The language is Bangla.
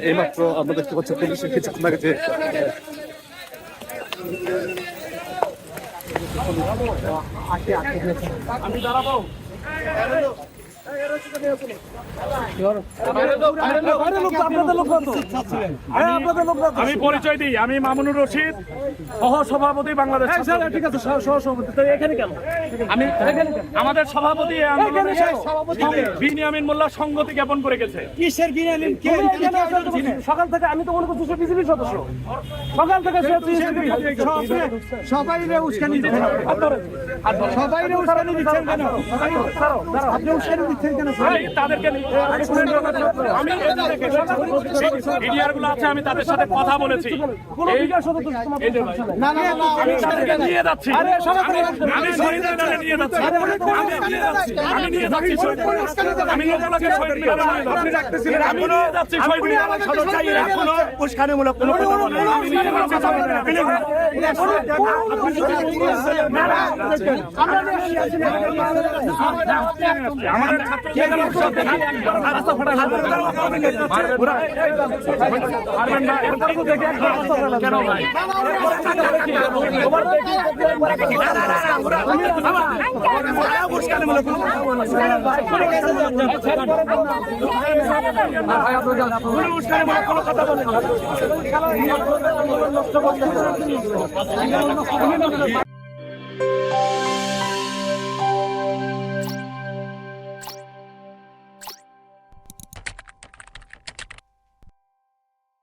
এইমাত্র আমরা দেখতে পাচ্ছি পুলিশের কিছুক্ষণ আগে যে আমি দাঁড়াবো। আমি পরিচয় দিই, আমি মামুনুর রশিদ, সহ সভাপতি বাংলাদেশ। ঠিক আছে, সহসভাপতি। এখানে কেন? আমি আমাদের সভাপতি বিনিয়ামিন মোল্লা সংগতি জ্ঞাপন করে গেছে। কিসের বিনিয়ামিন? সকাল থেকে আমি তো মনে করছি সে বিজেপির সদস্য। সকাল থেকে সবাই উস্কানি দিচ্ছেন, সবাই উস্কানি দিচ্ছেন কেন? আপনি উস্কানি দিচ্ছেন কেন? তাদেরকে মিডিয়াগুলো আছে, আমি তাদের সাথে কথা বলেছি। নিয়ে যাচ্ছি, আমি শহীদ মিনারে নিয়ে যাচ্ছি, আমি নিয়ে যাচ্ছি আমি লোকগুলোকে শহীদ মিনারে আমি নিয়ে যাচ্ছি শহীদ মিনারে। এখনো উস্কানিমূলক কোনো কথা বলে আমি নিয়ে যাচ্ছি আমাদের ছাত্র